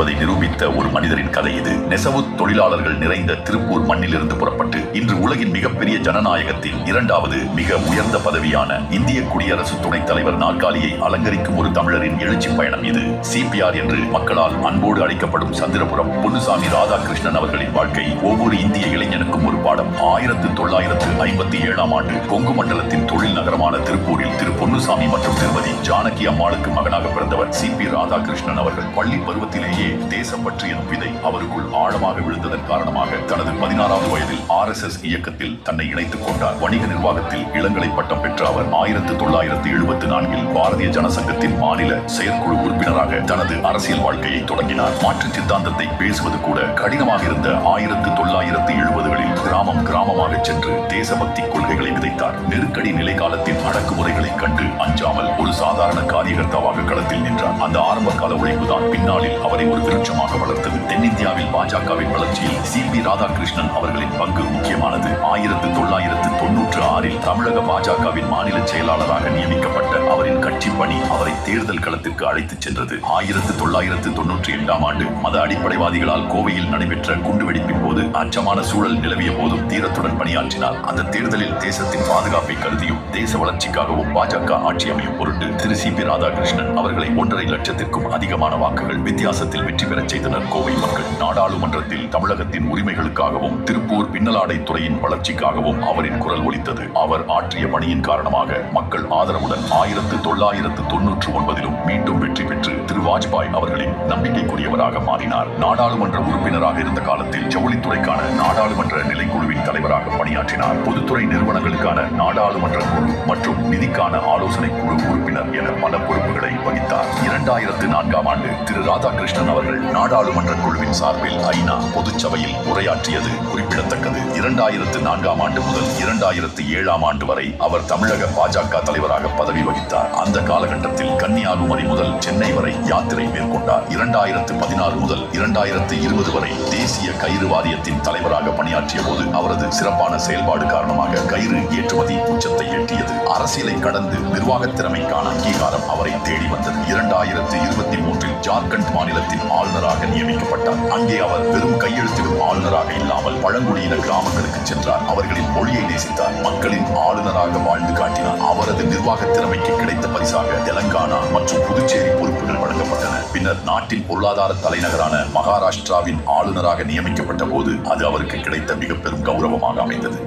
என்பதை நிரூபித்த ஒரு மனிதரின் கதை இது. நெசவு தொழிலாளர்கள் நிறைந்த திருப்பூர் மண்ணிலிருந்து புறப்பட்டு இன்று உலகின் மிகப்பெரிய ஜனநாயகத்தின் இரண்டாவது மிக உயர்ந்த பதவியான இந்திய குடியரசு துணைத் தலைவர் நாற்காலியை அலங்கரிக்கும் ஒரு தமிழரின் எழுச்சி பயணம் இது. சிபிஆர் என்று மக்களால் அன்போடு அழைக்கப்படும் சந்திரபுரம் பொன்னுசாமி ராதாகிருஷ்ணன் அவர்களின் வாழ்க்கை ஒவ்வொரு இந்திய இளைஞனுக்கும் ஒரு பாடம். 1957ஆம் ஆண்டு கொங்கு மண்டலத்தின் தொழில் நகரமான திருப்பூரில் திரு பொன்னுசாமி மற்றும் திருமதி ஜானகி அம்மாளுக்கு மகனாக பிறந்தவர் சி.பி. ராதாகிருஷ்ணன் அவர்கள். பள்ளி பருவத்திலேயே தேசப்பற்று எனும் விதை அவருக்குள் ஆழமாக விழுந்ததன் காரணமாக தனது 16வது வயதில் RSS இயக்கத்தில் தன்னை இணைத்துக் கொண்டார். வணிக நிர்வாகத்தில் இளங்கலை பட்டம் பெற்ற அவர் 1974இல் பாரதிய ஜனசங்கத்தின் மாநில செயற்குழு உறுப்பினராக தனது அரசியல் வாழ்க்கையை தொடங்கினார். மாற்று சித்தாந்தத்தை பேசுவது கூட கடினமாக இருந்த 1970களில் கிராமம் கிராமமாக சென்று தேசபக்தி கொள்கைகளை விதைத்தார். நெருக்கடி நிலை காலத்தின் அடக்குமுறைகளை கண்டு அஞ்சாமல் ஒரு சாதாரண காரியகர்த்தாவாக களத்தில் நின்றார். அந்த ஆரம்ப கால உழைப்புதான் பின்னாளில் அவரை ஒரு விருட்சமாக வளர்த்தது. தென்னிந்தியாவில் பாஜகவின் வளர்ச்சியில் சி.பி. ராதாகிருஷ்ணன் அவர்களின் பங்கு முக்கியமானது. 1996இல் தமிழக பாஜகவின் மாநில செயலாளராக நியமிக்கப்பட்ட அவரின் கட்சி பணி அவரை தேர்தல் களத்திற்கு அழைத்துச் சென்றது. 1992ஆம் ஆண்டு மத அடிப்படைவாதிகளால் கோவையில் நடைபெற்ற குண்டுவெடிப்பின் போது அச்சமான சூழல் நிலவிய போதும் தீரத்துடன் பணியாற்றினார். அந்த தேர்தலில் தேசத்தின் பாதுகாப்பை கருதியும் தேச வளர்ச்சிக்காகவும் பாஜக ஆட்சி அமையும் பொருட்டு திரு சி.பி. ராதாகிருஷ்ணன் அவர்களை 1.5 லட்சத்திற்கும் அதிகமான வாக்குகள் வித்தியாசத்தில் வெற்றி பெறச் செய்தனர் கோவை மக்கள். நாடாளுமன்றத்தில் தமிழகத்தின் உரிமைகளுக்காகவும் திருப்பூர் பின்னலாடை துறையின் வளர்ச்சிக்காகவும் அவரின் குரல் ஒலித்தது. அவர் ஆற்றிய பணியின் காரணமாக மக்கள் ஆதரவுடன் 1999இலும் மீண்டும் வெற்றி பெற்று திரு வாஜ்பாய் அவர்களின் நம்பிக்கைக்குரியவராக மாறினார். நாடாளுமன்ற உறுப்பினராக இருந்த காலத்தில் ஜவுளித்துறைக்கான நாடாளுமன்ற நிலைக்குழுவின் தலைவராக பணியாற்றினார். பொதுத்துறை நிறுவனங்களுக்கான நாடாளுமன்ற குழு மற்றும் நிதிக்கான ஆலோசனை குழு உறுப்பினர் என பல பொறுப்புகளை வகித்தார். 2004ஆம் ஆண்டு திரு ராதாகிருஷ்ணன் அவர்கள் நாடாளுமன்ற குழுவின் சார்பில் ஐநா பொதுச்சபையில் உரையாற்றியது குறிப்பிடத்தக்கது. 2004ஆம் ஆண்டு முதல் 2007ஆம் ஆண்டு வரை அவர் தமிழக பாஜக தலைவராக பதவி வகித்தார். அந்த காலகட்டத்தில் கன்னியாகுமரி முதல் சென்னை வரை யாத்திரை மேற்கொண்டார். 2016 முதல் 2020 வரை தேசிய கயிறு வாரியத்தின் தலைவராக பணியாற்றிய போது அவரது சிறப்பான செயல்பாடு காரணமாக கயிறு ஏற்றுமதி உச்சத்தை எட்டியது. அரசியலை கடந்து நிர்வாகத் திறமைக்கான அங்கீகாரம் அவரை தேடி வந்தது. 2023இல் ஜார்க்கண்ட் மாநிலத்தின் ஆளுநராக நியமிக்கப்பட்டார். அங்கே அவர் வெறும் கையெழுத்திடும் ஆளுநராக இல்லாமல் பழங்குடியின கிராமங்களுக்கு சென்றார். அவர்களின் மொழியை நேசித்தார். மக்களின் ஆளுநராக வாழ்ந்து காட்டினார். அவரது நிர்வாகத் திறமைக்கு கிடைத்த பரிசாக தெலங்கானா மற்றும் புதுச்சேரி பொறுப்புகள் வழங்கப்பட்டன. பின்னர் நாட்டின் பொருளாதார தலைநகரான மகாராஷ்டிராவின் ஆளுநராக நியமிக்கப்பட்ட போது அது அவருக்கு கிடைத்த மிக பெரும் கௌரவமாக அமைந்தது.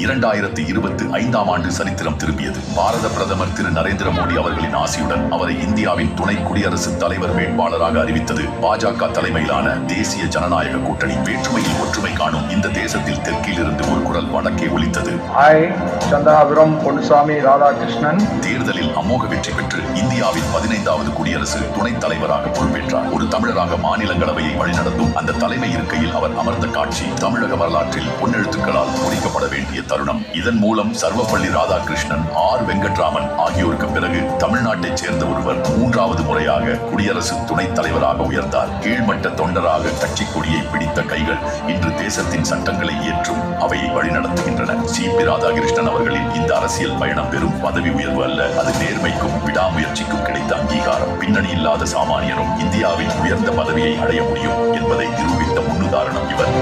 2025ஆம் ஆண்டு சரித்திரம் திரும்பியது. பாரத பிரதமர் திரு நரேந்திர மோடி அவர்களின் ஆசியுடன் அவரை இந்தியாவின் துணை குடியரசுத் தலைவர் வேட்பாளராக அறிவித்தது பாஜக தலைமையிலான தேசிய ஜனநாயக கூட்டணி. வேற்றுமையில் ஒற்றுமை காணும் இந்த தேசத்தில் தெற்கில் இருந்து ஒரு குரல் வடக்கே ஒலித்தது. சந்திரபுரம் பொன்னுசாமி ராதாகிருஷ்ணன் தேர்தலில் அமோக வெற்றி பெற்று இந்தியாவின் 15வது குடியரசு துணைத் தலைவராக பொறுப்பேற்றார். ஒரு தமிழராக மாநிலங்களவையை வழிநடத்தும் அந்த தலைமை இருக்கையில் அவர் அமர்ந்த காட்சி தமிழக வரலாற்றில் பொன்னெழுத்துக்களால் பொறிக்கப்பட வேண்டிய தருணம். இதன் மூலம் சர்வப்பள்ளி ராதாகிருஷ்ணன், ஆர் வெங்கட்ராமன் ஆகியோருக்கு பிறகு தமிழ்நாட்டைச் சேர்ந்த ஒருவர் 3வது முறையாக குடியரசு துணைத் தலைவராக உயர்ந்தார். கீழ்மட்ட தொண்டராக கட்சி கொடியை பிடித்த கைகள் இன்று தேசத்தின் சட்டங்களை ஏற்றும் அவையை வழிநடத்துகின்றன. சி.பி. ராதாகிருஷ்ணன் அவர்களின் இந்த அரசியல் பயணம் பெறும் பதவி உயர்வு அல்ல, அது நேர்மைக்கும் விடாமுயற்சிக்கும் கிடைத்த அங்கீகாரம். பின்னணி இல்லாத சாமானியனும் இந்தியாவின் உயர்ந்த பதவியை அடைய முடியும் என்பதை நிரூபித்த முன்னுதாரணம் இவர்.